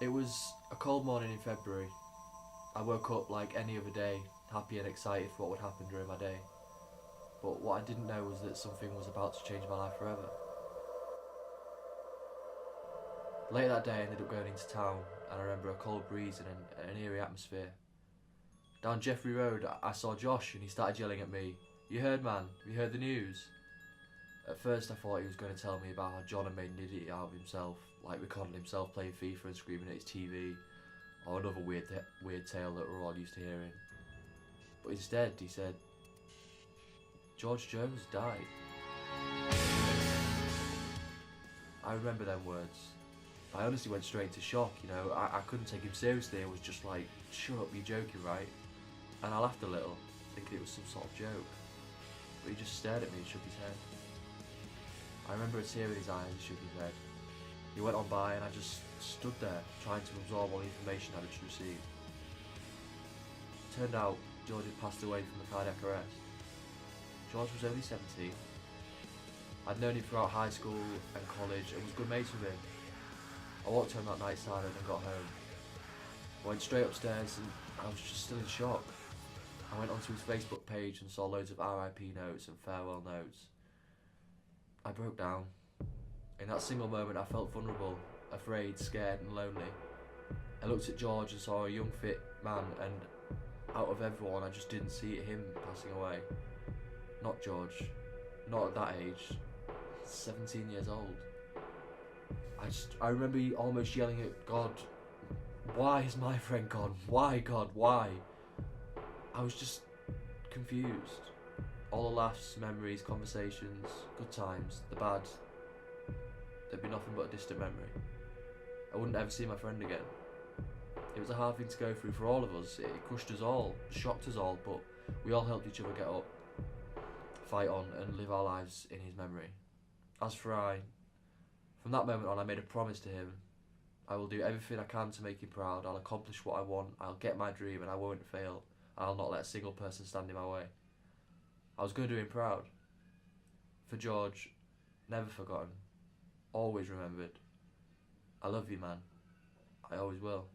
It was a cold morning in February. I woke up like any other day, happy and excited for what would happen during my day. But what I didn't know was that something was about to change my life forever. Later that day, I ended up going into town, and I remember a cold breeze and an eerie atmosphere. Down Jeffrey Road, I saw Josh, and he started yelling at me, "You heard, man? Have you heard the news?" At first, I thought he was going to tell me about how John had made an idiot out of himself, like recording himself playing FIFA and screaming at his TV, or another weird tale that we're all used to hearing. But instead, he said, "George Jones died." I remember them words. I honestly went straight into shock, I couldn't take him seriously. I was just like, "Shut up, you're joking, right?" And I laughed a little, thinking it was some sort of joke. But he just stared at me and shook his head. I remember a tear in his eye as he shook his head. He went on by and I just stood there, trying to absorb all the information I'd just received. Turned out, George had passed away from a cardiac arrest. George was only 17. I'd known him throughout high school and college and was good mates with him. I walked home that night silent and got home. I went straight upstairs and I was just still in shock. I went onto his Facebook page and saw loads of RIP notes and farewell notes. I broke down. In that single moment I felt vulnerable, afraid, scared and lonely. I looked at George and saw a young fit man, and out of everyone I just didn't see him passing away. Not George. Not at that age. 17 years old. I remember almost yelling at God, "Why is my friend gone? Why, God, why?" I was just confused. All the laughs, memories, conversations, good times, the bad, there'd be nothing but a distant memory. I wouldn't ever see my friend again. It was a hard thing to go through for all of us. It crushed us all, shocked us all, but we all helped each other get up, fight on and live our lives in his memory. As for I, from that moment on I made a promise to him. I will do everything I can to make him proud. I'll accomplish what I want. I'll get my dream and I won't fail. I'll not let a single person stand in my way. I was going to do him proud. For George, never forgotten, always remembered. I love you, man. I always will.